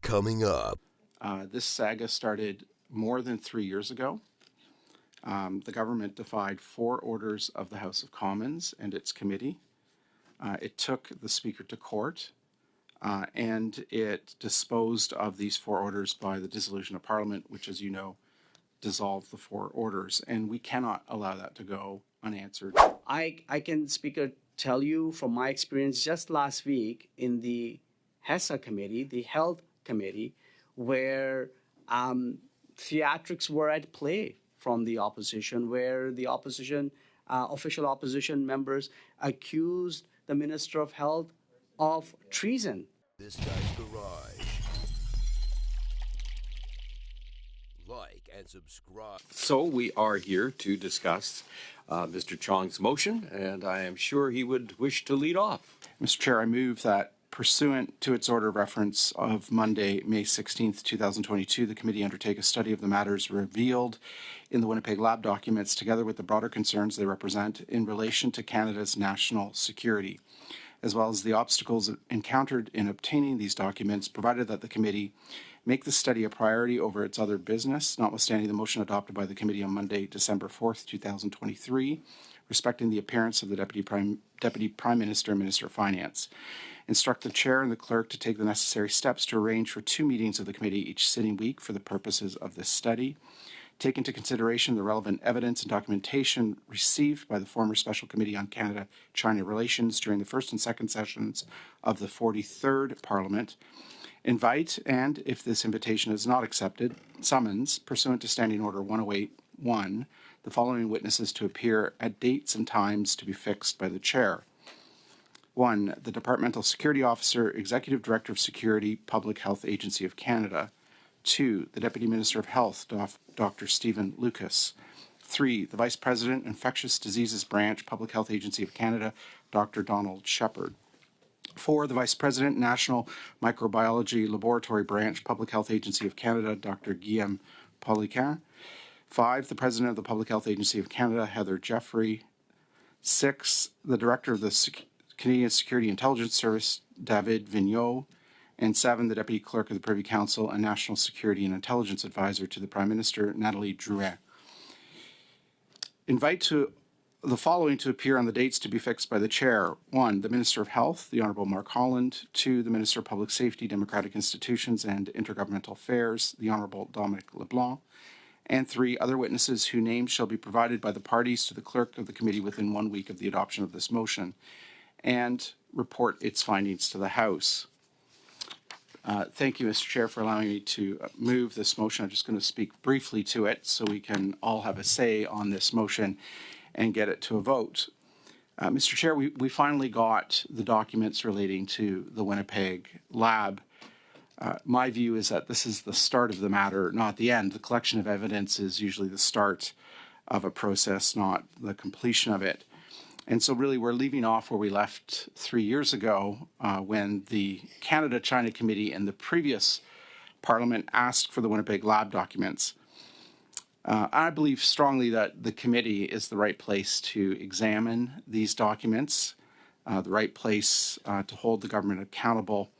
coming up. This saga started more than 3 years ago. The government defied 4 orders of the House of Commons and its committee. It took the Speaker to court, and it disposed of these 4 orders by the dissolution of Parliament, which, as you know, dissolved the 4 orders. And we cannot allow that to go unanswered. I can, Speaker, tell you from my experience just last week in the HESA committee, the Health Committee, where theatrics were at play from the opposition, where the opposition, official opposition members accused the Minister of Health of treason. This guy's garage. Like and subscribe. So we are here to discuss Mr. Chong's motion, and I am sure he would wish to lead off. Mr. Chair, I move that pursuant to its order of reference of Monday, May 16th, 2022, the committee undertake a study of the matters revealed in the Winnipeg Lab documents, together with the broader concerns they represent in relation to Canada's national security, as well as the obstacles encountered in obtaining these documents, provided that the committee make the study a priority over its other business, notwithstanding the motion adopted by the committee on Monday, December 4th, 2023, respecting the appearance of the Deputy Prime Minister and Minister of Finance. Instruct the Chair and the Clerk to take the necessary steps to arrange for 2 meetings of the committee each sitting week for the purposes of this study. Take into consideration the relevant evidence and documentation received by the former Special Committee on Canada-China Relations during the first and second sessions of the 43rd Parliament. Invite, and if this invitation is not accepted, summons, pursuant to Standing Order 108.1, the following witnesses to appear at dates and times to be fixed by the Chair. 1. The Departmental Security Officer, Executive Director of Security, Public Health Agency of Canada. 2. The Deputy Minister of Health, Dr. Stephen Lucas. 3. The Vice President, Infectious Diseases Branch, Public Health Agency of Canada, Dr. Donald Shepard. 4. The Vice President, National Microbiology Laboratory Branch, Public Health Agency of Canada, Dr. Guillaume Poliquin. 5. The President of the Public Health Agency of Canada, Heather Jeffrey. 6. The Director of the Canadian Security Intelligence Service, David Vigneault. And 7, the Deputy Clerk of the Privy Council and National Security and Intelligence Advisor to the Prime Minister, Nathalie Drouin. Invite to the following to appear on the dates to be fixed by the Chair. 1, the Minister of Health, the Honourable Mark Holland. 2, the Minister of Public Safety, Democratic Institutions and Intergovernmental Affairs, the Honourable Dominic LeBlanc. And 3, other witnesses whose names shall be provided by the parties to the Clerk of the Committee within 1 week of the adoption of this motion, and report its findings to the House. Thank you, Mr. Chair, for allowing me to move this motion. I'm just going to speak briefly to it so we can all have a say on this motion and get it to a vote. Mr. Chair, we finally got the documents relating to the Winnipeg Lab. My view is that this is the start of the matter, not the end. The collection of evidence is usually the start of a process, not the completion of it. And so really we're leaving off where we left 3 years ago when the Canada-China Committee in the previous Parliament asked for the Winnipeg Lab documents. I believe strongly that the committee is the right place to examine these documents, the right place to hold the government accountable,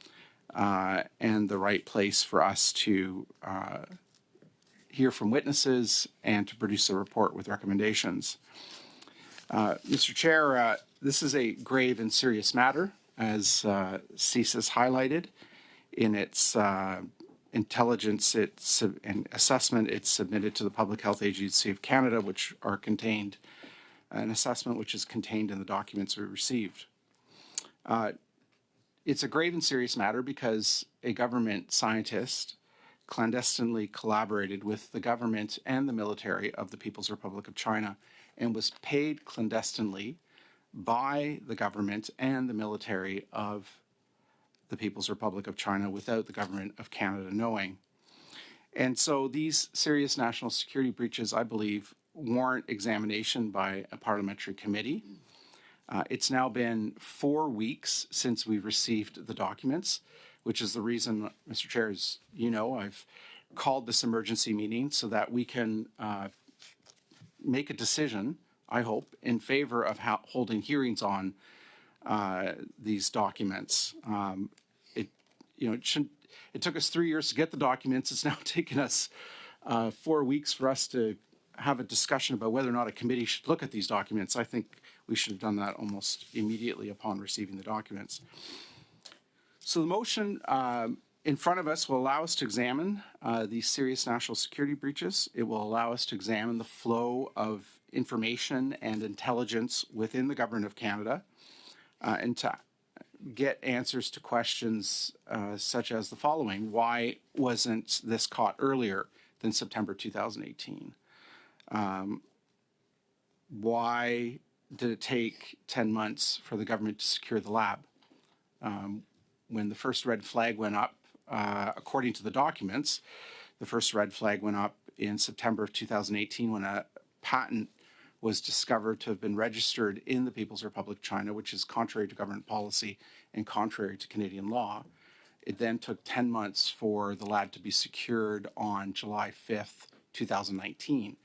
and the right place for us to hear from witnesses and to produce a report with recommendations. Mr. Chair, this is a grave and serious matter, as CSIS highlighted in its intelligence and assessment it's submitted to the Public Health Agency of Canada, which are contained, an assessment which is contained in the documents we received. It's a grave and serious matter because a government scientist clandestinely collaborated with the government and the military of the People's Republic of China and was paid clandestinely by the government and the military of the People's Republic of China without the government of Canada knowing. And so these serious national security breaches, I believe, warrant examination by a parliamentary committee. It's now been 4 weeks since we received the documents, which is the reason, Mr. Chair, as you know, I've called this emergency meeting so that we can make a decision, I hope, in favor of holding hearings on these documents. it took us 3 years to get the documents. It's now taken us 4 weeks for us to have a discussion about whether or not a committee should look at these documents. I think we should have done that almost immediately upon receiving the documents. So the motion in front of us will allow us to examine these serious national security breaches. It will allow us to examine the flow of information and intelligence within the government of Canada and to get answers to questions such as the following. Why wasn't this caught earlier than September 2018? Why did it take 10 months for the government to secure the lab? When the first red flag went up, according to the documents, the first red flag went up in September of 2018 when a patent was discovered to have been registered in the People's Republic of China, which is contrary to government policy and contrary to Canadian law. It then took 10 months for the lab to be secured on July 5th, 2019.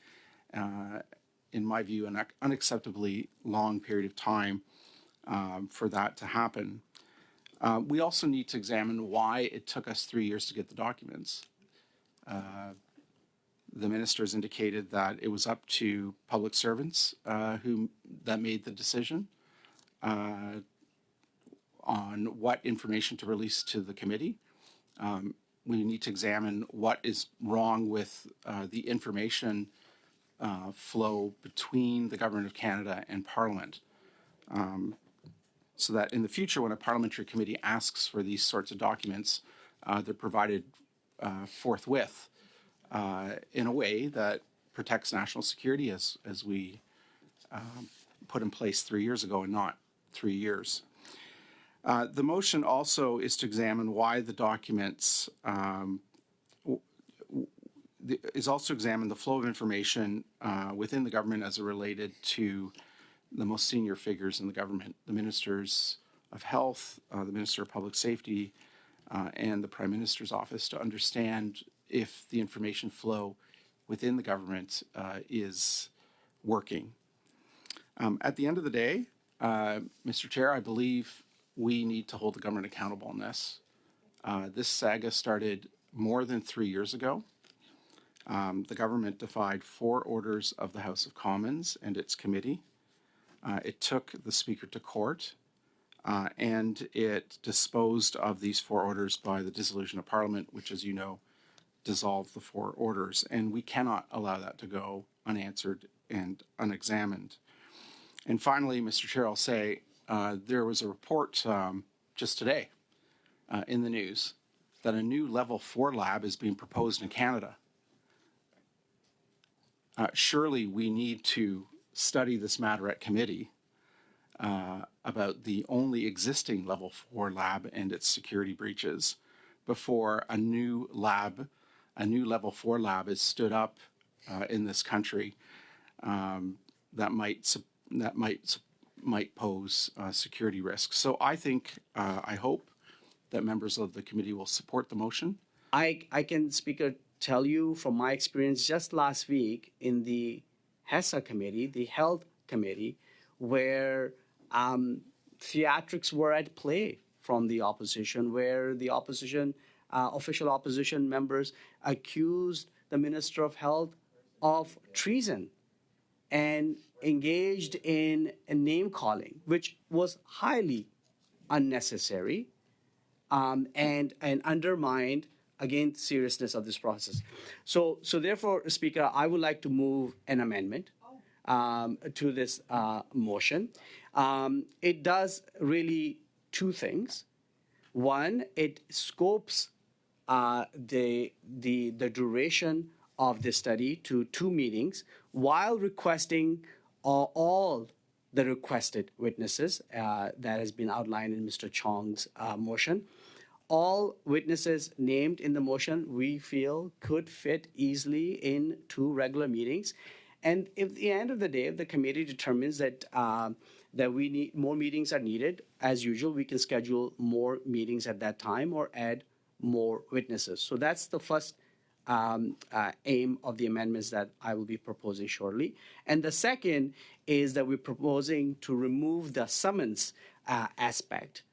In my view, an unacceptably long period of time for that to happen. We also need to examine why it took us 3 years to get the documents. The ministers indicated that it was up to public servants that made the decision on what information to release to the committee. We need to examine what is wrong with the information flow between the Government of Canada and Parliament. So that in the future, when a parliamentary committee asks for these sorts of documents, they're provided forthwith in a way that protects national security as we put in place 3 years ago and not 3 years. The motion also is to examine why the documents is also to examine the flow of information within the government as it related to the most senior figures in the government, the Ministers of Health, the Minister of Public Safety, and the Prime Minister's office, to understand if the information flow within the government is working. At the end of the day, Mr. Chair, I believe we need to hold the government accountable on this. This saga started more than 3 years ago. The government defied 4 orders of the House of Commons and its committee. It took the Speaker to court, and it disposed of these 4 orders by the dissolution of Parliament, which, as you know, dissolved the 4 orders. And we cannot allow that to go unanswered and unexamined. And finally, Mr. Chair, I'll say there was a report just today in the news that a new level 4 lab is being proposed in Canada. Surely we need to study this matter at committee about the only existing level 4 lab and its security breaches before a new level 4 lab is stood up in this country that might pose security risks. So I think, I hope that members of the committee will support the motion. I can, Speaker, tell you from my experience just last week in the HESA committee, the Health Committee, where theatrics were at play from the opposition, where the opposition, official opposition members accused the Minister of Health of treason and engaged in a name calling, which was highly unnecessary and undermined, again, the seriousness of this process. So therefore, Speaker, I would like to move an amendment to this motion. It does really 2 things. One, it scopes the duration of the study to 2 meetings while requesting all the requested witnesses that has been outlined in Mr. Chong's motion. All witnesses named in the motion, we feel, could fit easily in 2 regular meetings. And if at the end of the day, if the committee determines that we need more meetings are needed, as usual, we can schedule more meetings at that time or add more witnesses. So that's the first aim of the amendments that I will be proposing shortly. And the second is that we're proposing to remove the summons aspect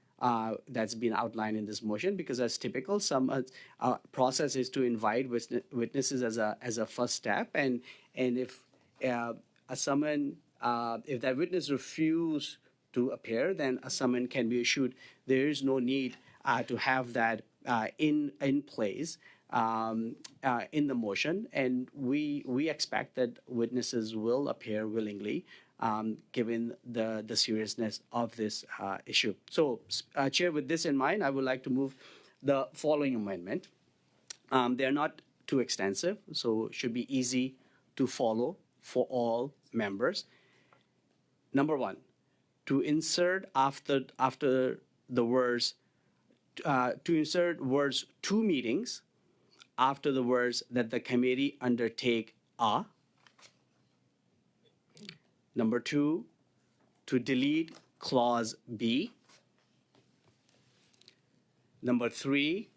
that's been outlined in this motion, because as typical, some process is to invite witnesses as a first step, and if a summon, if that witness refuse to appear, then a summon can be issued. There is no need to have that in place in the motion, and we expect that witnesses will appear willingly, given the seriousness of this issue. So, Chair, with this in mind, I would like to move the following amendment. They're not too extensive, so it should be easy to follow for all members. Number one, to insert after the words, to insert words two meetings after the words that the committee undertake are. Number two, to delete clause B. Number three,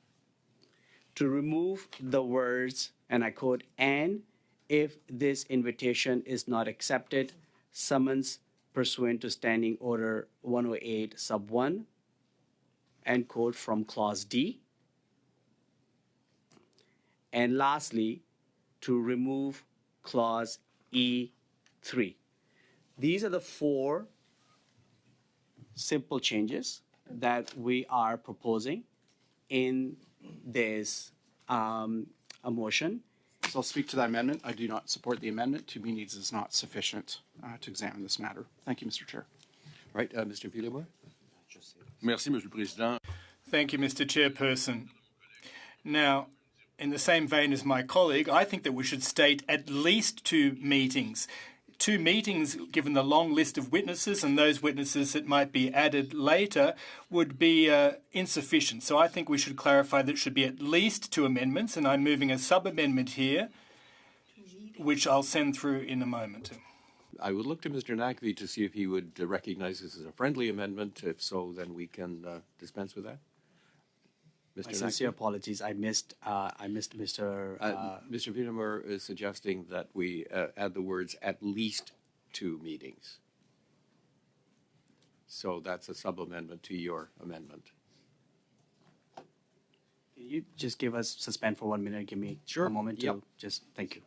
to remove the words, and I quote, "and if this invitation is not accepted, summons pursuant to Standing Order 108 sub 1, end quote, from clause D." And lastly, to remove clause E3. These are the four simple changes that we are proposing in this a motion. So I'll speak to that amendment. I do not support the amendment. 2 meetings is not sufficient to examine this matter. Thank you, Mr. Chair. Right, Mr. Villemot? Merci, Monsieur le Président. Thank you, Mr. Chairperson. Now, in the same vein as my colleague, I think that we should state at least 2 meetings. 2 meetings, given the long list of witnesses and those witnesses that might be added later, would be insufficient. So I think we should clarify that it should be at least 2 amendments, and I'm moving a sub-amendment here, which I'll send through in a moment. I would look to Mr. Nakvi to see if he would recognize this as a friendly amendment. If so, then we can dispense with that. Mr. My sincere Nakvi? apologies. I missed Mr. Mr. Villemot is suggesting that we add the words "at least 2 meetings." So that's a sub-amendment to your amendment. Can you just give us suspend for 1 minute? Give me Sure. a moment to Yep. just thank you.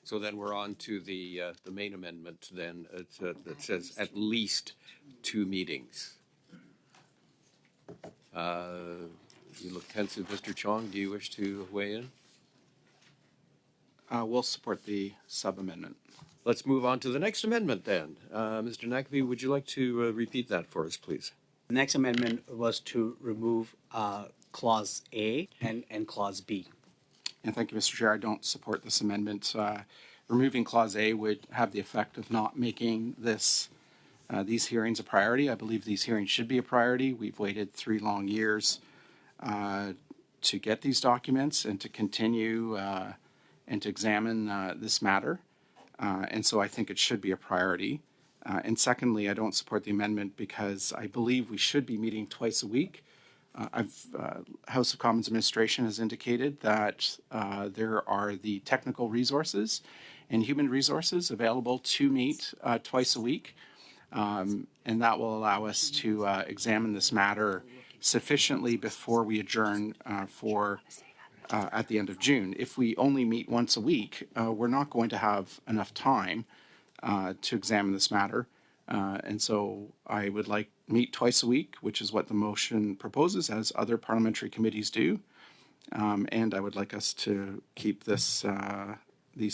So then we're on to the main amendment then that says "at least 2 meetings." You look pensive, Mr. Chong. Do you wish to weigh in? We'll support the sub-amendment. Let's move on to the next amendment then. Mr. Nakvi, would you like to repeat that for us, please? The next amendment was to remove clause A and clause B. And thank you, Mr. Chair. I don't support this amendment. Removing clause A would have the effect of not making these hearings a priority. I believe these hearings should be a priority. We've waited 3 long years to get these documents and to continue and to examine this matter. And so I think it should be a priority. And secondly, I don't support the amendment because I believe we should be meeting twice a week. House of Commons administration has indicated that there are the technical resources and human resources available to meet twice a week. And that will allow us to examine this matter sufficiently before we adjourn at the end of June. If we only meet once a week, we're not going to have enough time to examine this matter. And so I would like meet twice a week, which is what the motion proposes, as other parliamentary committees do. And I would like us to keep these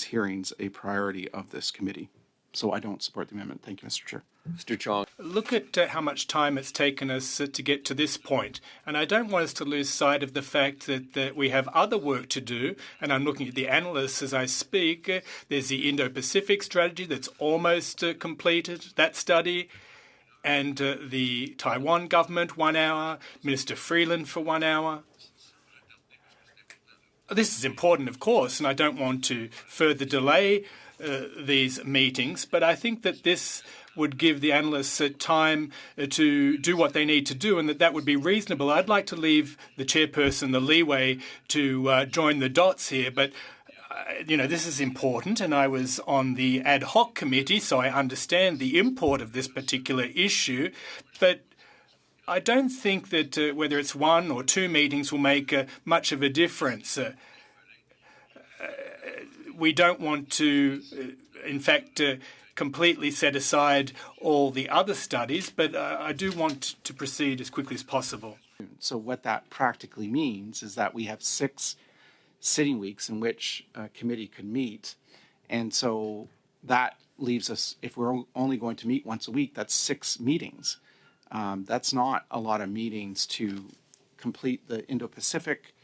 hearings a priority of this committee. So I don't support the amendment. Thank you, Mr. Chair. Mr. Chong. Look at how much time it's taken us to get to this point. And I don't want us to lose sight of the fact that we have other work to do. And I'm looking at the analysts as I speak. There's the Indo-Pacific strategy that's almost completed, that study. And the Taiwan government, 1 hour. Minister Freeland for 1 hour. This is important, of course, and I don't want to further delay these meetings. But I think that this would give the analysts time to do what they need to do, and that would be reasonable. I'd like to leave the chairperson the leeway to join the dots here, but this is important, and I was on the ad hoc committee, so I understand the import of this particular issue. But I don't think that whether it's one or two meetings will make much of a difference. We don't want to, in fact, completely set aside all the other studies, but I do want to proceed as quickly as possible. So what that practically means is that we have 6 sitting weeks in which a committee could meet. And so that leaves us, if we're only going to meet once a week, that's 6 meetings. That's not a lot of meetings to complete the Indo-Pacific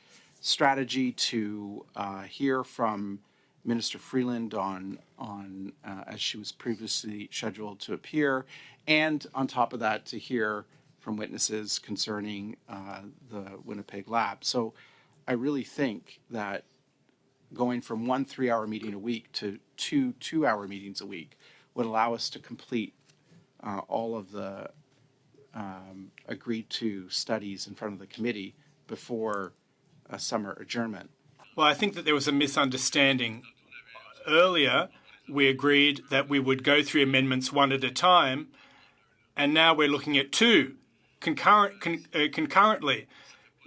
strategy, to hear from Minister Freeland on as she was previously scheduled to appear, and on top of that, to hear from witnesses concerning the Winnipeg Lab. So I really think that going from 1 3-hour meeting a week to 2 2-hour meetings a week would allow us to complete all of the agreed to studies in front of the committee before a summer adjournment. Well, I think that there was a misunderstanding. Earlier, we agreed that we would go through amendments one at a time, and now we're looking at 2 concurrently.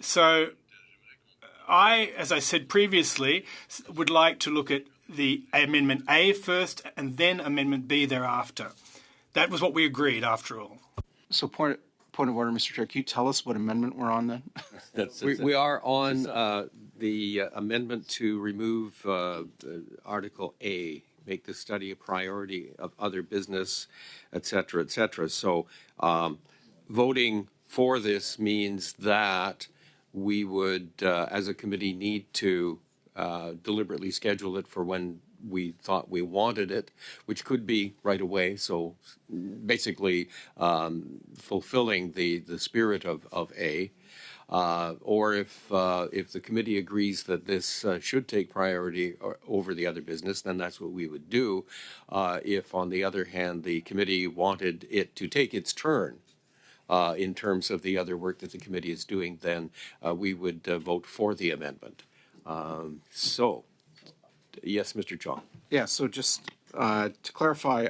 So I, as I said previously, would like to look at the Amendment A first and then Amendment B thereafter. That was what we agreed, after all. So point of order, Mr. Chair, can you tell us what amendment we're on then? We are on the amendment to remove Article A, make the study a priority of other business, et cetera, et cetera. So voting for this means that we would, as a committee, need to deliberately schedule it for when we thought we wanted it, which could be right away. So basically fulfilling the spirit of A. Or if the committee agrees that this should take priority over the other business, then that's what we would do. If, on the other hand, the committee wanted it to take its turn in terms of the other work that the committee is doing, then we would vote for the amendment. So, yes, Mr. Chong. Yeah, so just to clarify,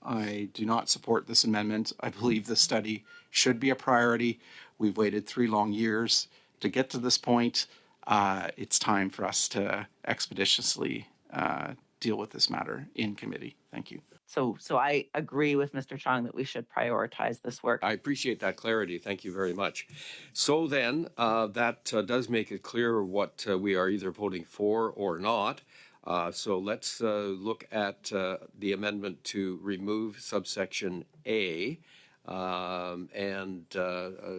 I do not support this amendment. I believe the study should be a priority. We've waited 3 long years to get to this point. It's time for us to expeditiously deal with this matter in committee. Thank you. So I agree with Mr. Chong that we should prioritize this work. I appreciate that clarity. Thank you very much. So then, that does make it clear what we are either voting for or not. So let's look at the amendment to remove subsection A, and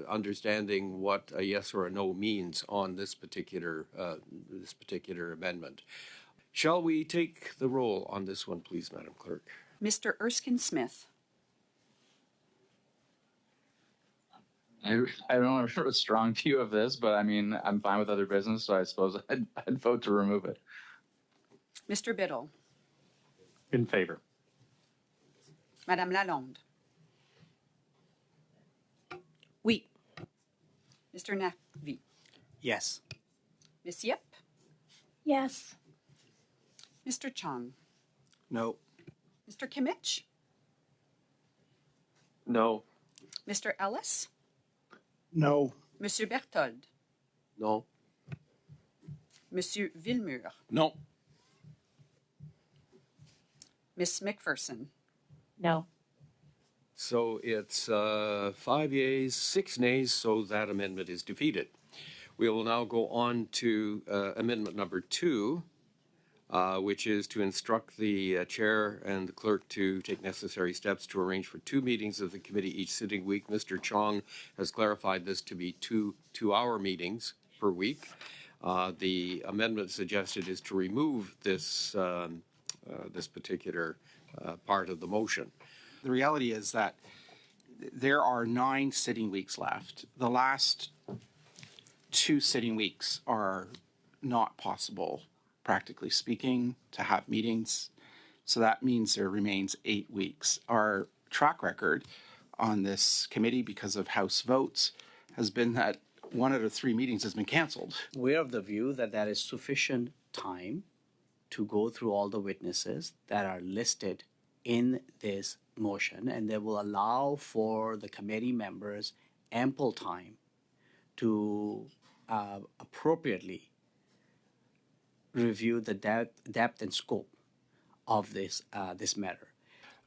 understanding what a yes or a no means on this particular amendment. Shall we take the roll on this one, please, Madam Clerk? Mr. Erskine Smith. I don't have a strong view of this, but I mean, I'm fine with other business, so I suppose I'd vote to remove it. Mr. Biddle. In favor. Madame Lalonde. Oui. Mr. Naqvi. Yes. Ms. Yip. Yes. Mr. Chong. No. Mr. Kimmich. No. Mr. Ellis. No. Monsieur Berthold. No. Monsieur Villemur. No. Miss McPherson. No. So it's 5 yeas, 6 nays, so that amendment is defeated. We will now go on to amendment number 2, which is to instruct the chair and the clerk to take necessary steps to arrange for 2 meetings of the committee each sitting week. Mr. Chong has clarified this to be 2 2-hour meetings per week. The amendment suggested is to remove this this particular part of the motion. The reality is that there are 9 sitting weeks left. The last 2 sitting weeks are not possible, practically speaking, to have meetings. So that means there remains 8 weeks. Our track record on this committee, because of House votes, has been that 1 out of 3 meetings has been canceled. We're of the view that there is sufficient time to go through all the witnesses that are listed in this motion, and they will allow for the committee members ample time to appropriately review the depth and scope of this matter.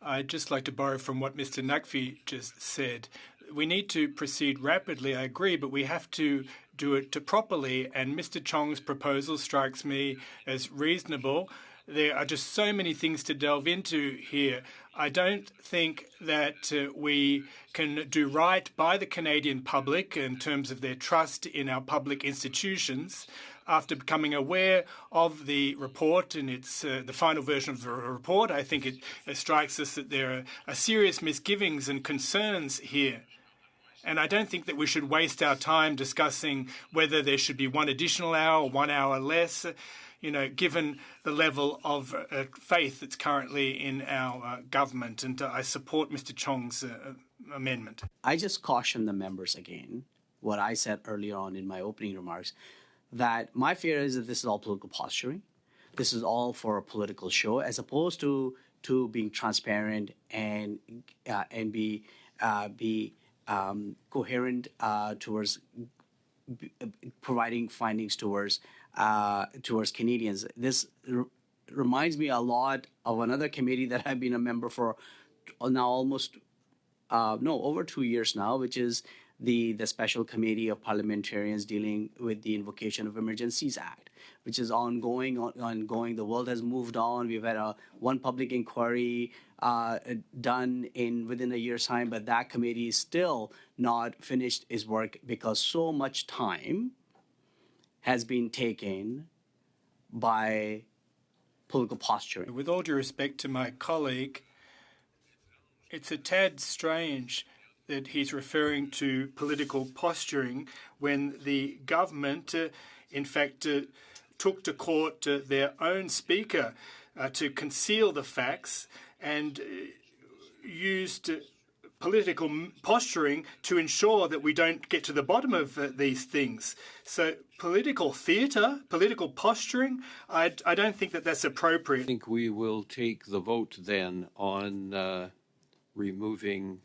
I'd just like to borrow from what Mr. Nakvi just said. We need to proceed rapidly, I agree, but we have to do it properly, and Mr. Chong's proposal strikes me as reasonable. There are just so many things to delve into here. I don't think that we can do right by the Canadian public in terms of their trust in our public institutions. After becoming aware of the report and its the final version of the report, I think it strikes us that there are serious misgivings and concerns here. And I don't think that we should waste our time discussing whether there should be 1 additional hour or 1 hour less, given the level of faith that's currently in our government. And I support Mr. Chong's amendment. I just caution the members again, what I said earlier on in my opening remarks, that my fear is that this is all political posturing. This is all for a political show, as opposed to being transparent and be coherent towards providing findings towards Canadians. This reminds me a lot of another committee that I've been a member for now almost over 2 years now, which is the Special Committee of Parliamentarians dealing with the Invocation of Emergencies Act, which is ongoing. The world has moved on. We've had one public inquiry done within a year's time, but that committee is still not finished its work because so much time has been taken by political posturing. With all due respect to my colleague, it's a tad strange that he's referring to political posturing when the government, in fact, took to court their own speaker to conceal the facts and used political posturing to ensure that we don't get to the bottom of these things. So political theatre, political posturing, I don't think that that's appropriate. I think we will take the vote then on removing,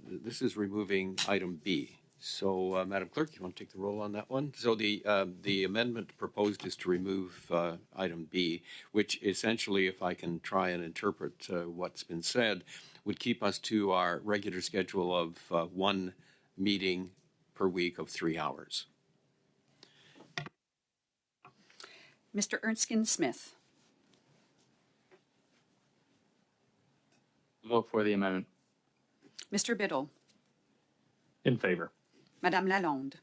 this is removing item B. So, Madam Clerk, you want to take the roll on that one? So the amendment proposed is to remove item B, which essentially, if I can try and interpret what's been said, would keep us to our regular schedule of 1 meeting per week of 3 hours. Mr. Erskine-Smith. Vote for the amendment. Mr. Biddle. In favor. Madame Lalonde.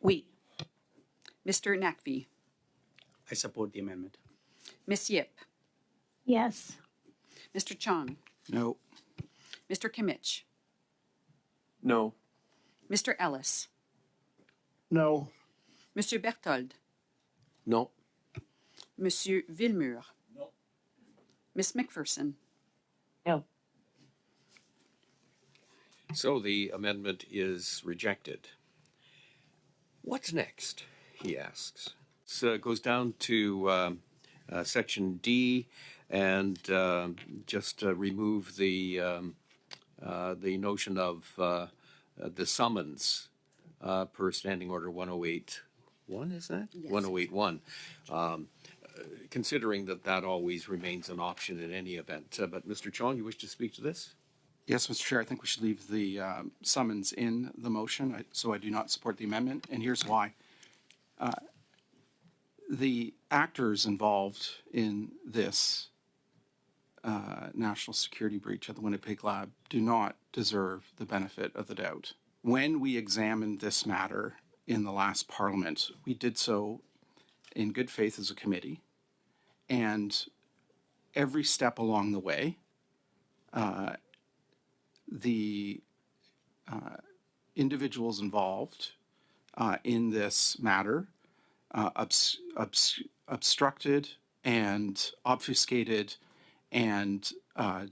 Oui. Mr. Nakvi. I support the amendment. Ms. Yip. Yes. Mr. Chong. No. Mr. Kimmich. No. Mr. Ellis. No. Monsieur Berthold. No. Monsieur Villemur. No. Ms. McPherson. No. So the amendment is rejected. What's next? He asks. So it goes down to section D and just remove the notion of the summons per Standing Order 108.1, is that? Yes. 108.1. Considering that always remains an option in any event. But Mr. Chong, you wish to speak to this? Yes, Mr. Chair, I think we should leave the summons in the motion, so I do not support the amendment, and here's why. The actors involved in this national security breach at the Winnipeg Lab do not deserve the benefit of the doubt. When we examined this matter in the last Parliament, we did so in good faith as a committee, and every step along the way, the individuals involved in this matter obstructed and obfuscated and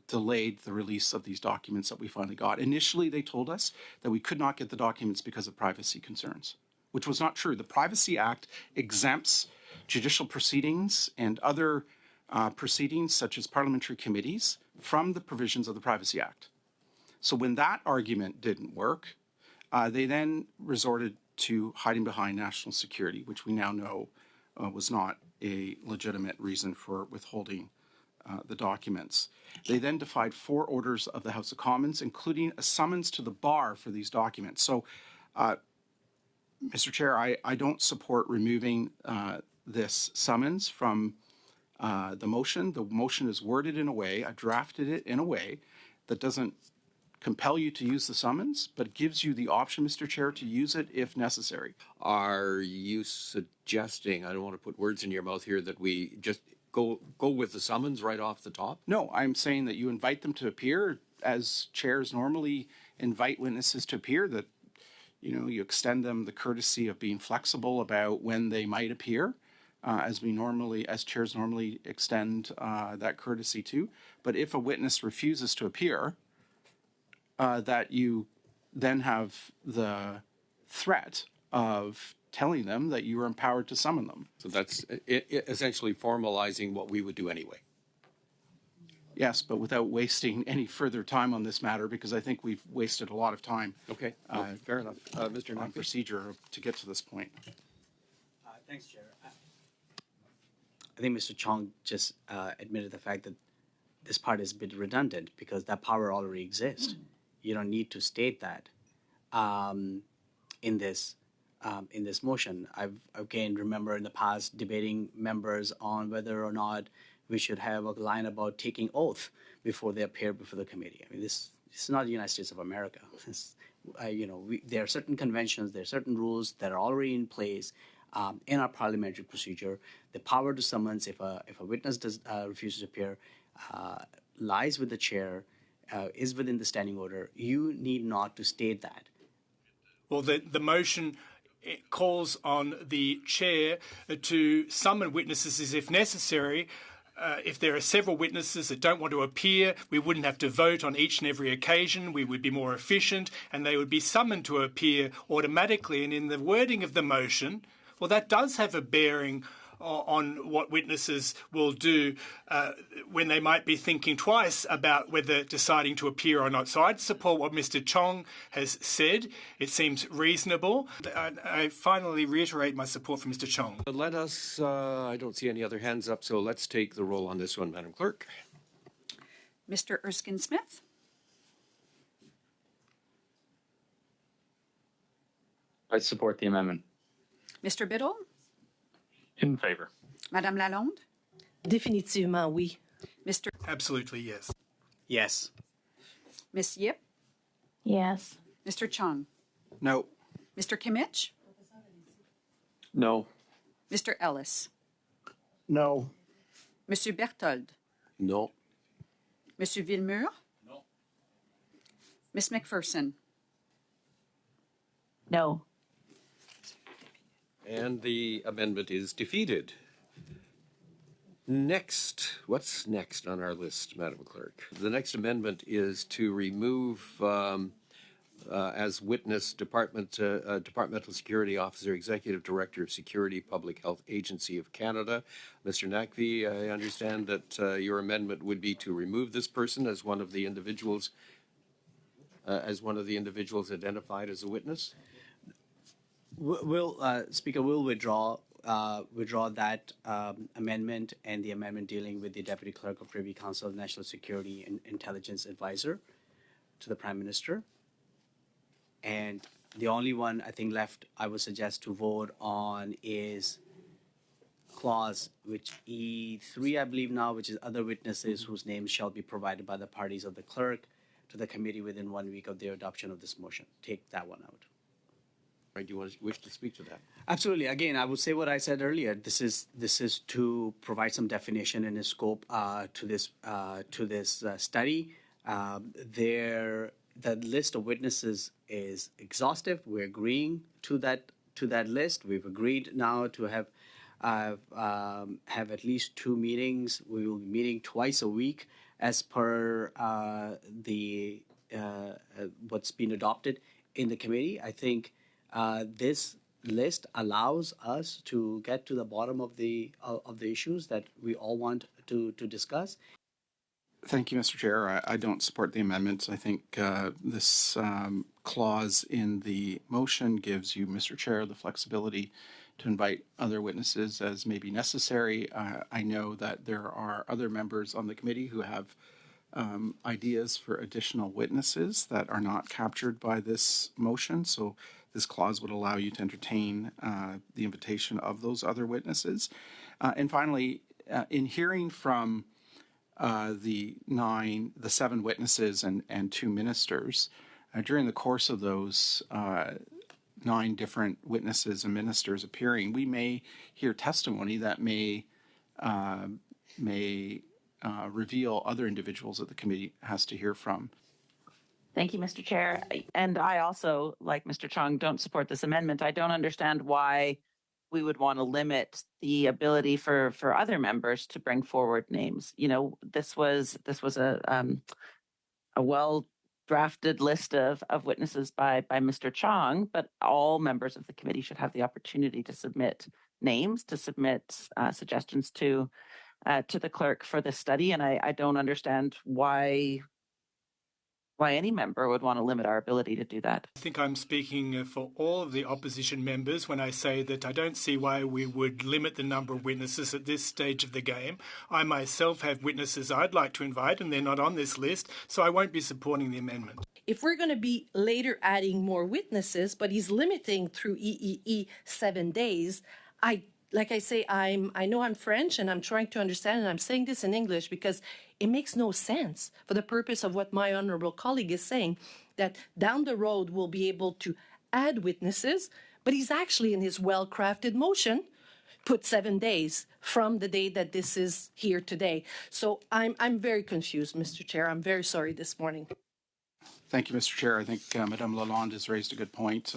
delayed the release of these documents that we finally got. Initially, they told us that we could not get the documents because of privacy concerns, which was not true. The Privacy Act exempts judicial proceedings and other proceedings, such as parliamentary committees, from the provisions of the Privacy Act. So when that argument didn't work, they then resorted to hiding behind national security, which we now know was not a legitimate reason for withholding the documents. They then defied 4 orders of the House of Commons, including a summons to the bar for these documents. So, Mr. Chair, I don't support removing this summons from the motion. The motion is worded in a way, I drafted it in a way that doesn't compel you to use the summons, but gives you the option, Mr. Chair, to use it if necessary. Are you suggesting, I don't want to put words in your mouth here, that we just go with the summons right off the top? No, I'm saying that you invite them to appear as chairs normally invite witnesses to appear, that, you know, you extend them the courtesy of being flexible about when they might appear, as chairs normally extend that courtesy to. But if a witness refuses to appear, that you then have the threat of telling them that you are empowered to summon them. So that's essentially formalizing what we would do anyway. Yes, but without wasting any further time on this matter, because I think we've wasted a lot of time. Okay, fair enough. Mr. On Naqvi? procedure to get to this point. Thanks, Chair. I think Mr. Chong just admitted the fact that this part is a bit redundant because that power already exists. You don't need to state that in this motion. I've again remember in the past debating members on whether or not we should have a line about taking oath before they appear before the committee. I mean, this is not the United States of America. There are certain conventions, there are certain rules that are already in place in our parliamentary procedure. The power to summons, if a witness refuses to appear, lies with the chair, is within the standing order. You need not to state that. Well, the motion calls on the chair to summon witnesses if necessary. If there are several witnesses that don't want to appear, we wouldn't have to vote on each and every occasion. We would be more efficient, and they would be summoned to appear automatically. And in the wording of the motion, well, that does have a bearing on what witnesses will do when they might be thinking twice about whether deciding to appear or not. So I'd support what Mr. Chong has said. It seems reasonable. I finally reiterate my support for Mr. Chong. Let us, I don't see any other hands up, so let's take the roll on this one, Madam Clerk. Mr. Erskine-Smith, I support the amendment. Mr. Biddle, In favor. Madame Lalonde, Définitivement, oui. Mr. Absolutely, yes. Yes. Miss Yip, Yes. Mr. Chung, No. Mr. Kimmich, No. Mr. Ellis, No. Monsieur Berthold, No. Monsieur Villemur, No. Miss McPherson, No. And the amendment is defeated. Next, what's next on our list, Madam Clerk? The next amendment is to remove as witness Departmental Security Officer, Executive Director of Security Public Health Agency of Canada. Mr. Naqvi, I understand that your amendment would be to remove this person as one of the individuals identified as a witness. Speaker will withdraw that amendment and the amendment dealing with the Deputy Clerk of Privy Council of National Security and Intelligence Advisor to the Prime Minister. And the only one I think left I would suggest to vote on is clause which E3, I believe now, which is other witnesses whose names shall be provided by the parties of the clerk to the committee within 1 week of their adoption of this motion. Take that one out. Right, do you wish to speak to that? Absolutely. Again, I would say what I said earlier. This is to provide some definition and a scope to this study. The list of witnesses is exhaustive. We're agreeing to that list. We've agreed now to have at least 2 meetings. We will be meeting twice a week as per what's been adopted in the committee. I think this list allows us to get to the bottom of the issues that we all want to discuss. Thank you, Mr. Chair. I don't support the amendment. I think this clause in the motion gives you, Mr. Chair, the flexibility to invite other witnesses as may be necessary. I know that there are other members on the committee who have ideas for additional witnesses that are not captured by this motion. So this clause would allow you to entertain the invitation of those other witnesses. And finally, in hearing from the 7 witnesses and 2 ministers, during the course of those 9 different witnesses and ministers appearing, we may hear testimony that may reveal other individuals that the committee has to hear from. Thank you, Mr. Chair. And I also, like Mr. Chong, don't support this amendment. I don't understand why we would want to limit the ability for other members to bring forward names. You know, this was a well drafted list of witnesses by Mr. Chong, but all members of the committee should have the opportunity to submit names, to submit suggestions to the clerk for this study. And I don't understand why any member would want to limit our ability to do that. I think I'm speaking for all of the opposition members when I say that I don't see why we would limit the number of witnesses at this stage of the game. I myself have witnesses I'd like to invite, and they're not on this list, so I won't be supporting the amendment. If we're going to be later adding more witnesses, but he's limiting through EEE 7 days, I know I'm French and I'm trying to understand, and I'm saying this in English because it makes no sense for the purpose of what my honorable colleague is saying, that down the road we'll be able to add witnesses, but he's actually in his well-crafted motion put 7 days from the day that this is here today. So I'm very confused, Mr. Chair. I'm very sorry this morning. Thank you, Mr. Chair. I think Madame Lalonde has raised a good point.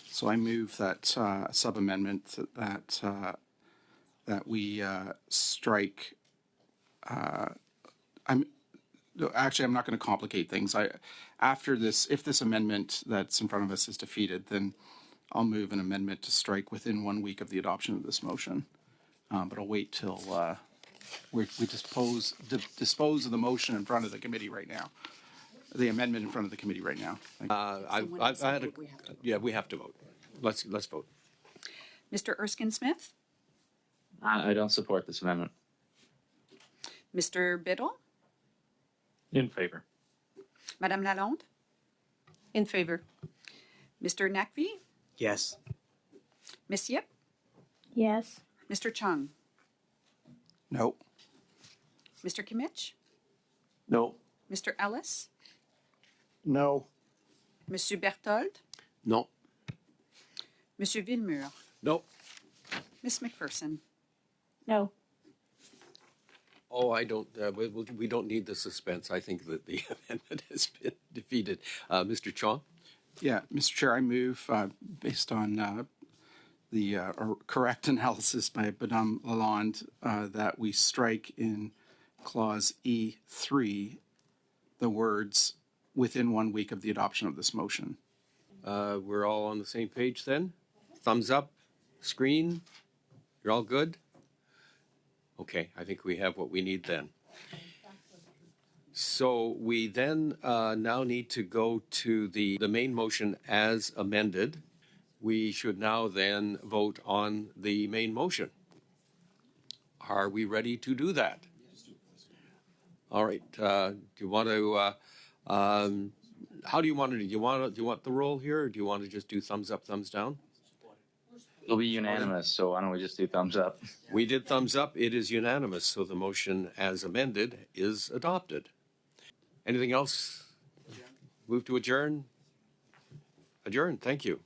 So I move that sub-amendment that we strike. I'm not going to complicate things. If this amendment that's in front of us is defeated, then I'll move an amendment to strike within 1 week of the adoption of this motion. But I'll wait till we dispose of the motion in front of the committee right now. The amendment in front of the committee right now. We have to vote. Let's vote. Mr. Erskine-Smith? I don't support this amendment. Mr. Biddle? In favor. Madame Lalonde? In favor. Mr. Nakvi? Yes. Ms. Yip? Yes. Mr. Chung? No. Mr. Kimmich? No. Mr. Ellis? No. Monsieur Berthold? No. Monsieur Villemur? No. Ms. McPherson? No. Oh, I don't. We don't need the suspense. I think that the amendment has been defeated. Mr. Chong? Yeah, Mr. Chair, I move, based on the correct analysis by Madame Lalonde, that we strike in clause E3 the words within 1 week of the adoption of this motion. We're all on the same page then? Thumbs up, screen, you're all good? Okay, I think we have what we need then. So we then now need to go to the main motion as amended. We should now then vote on the main motion. Are we ready to do that? All right. Do you want to? How do you want to do? Do you want the roll here, or do you want to just do thumbs up, thumbs down? It'll be unanimous, so why don't we just do thumbs up? We did thumbs up. It is unanimous, so the motion as amended is adopted. Anything else? Move to adjourn? Adjourn. Thank you.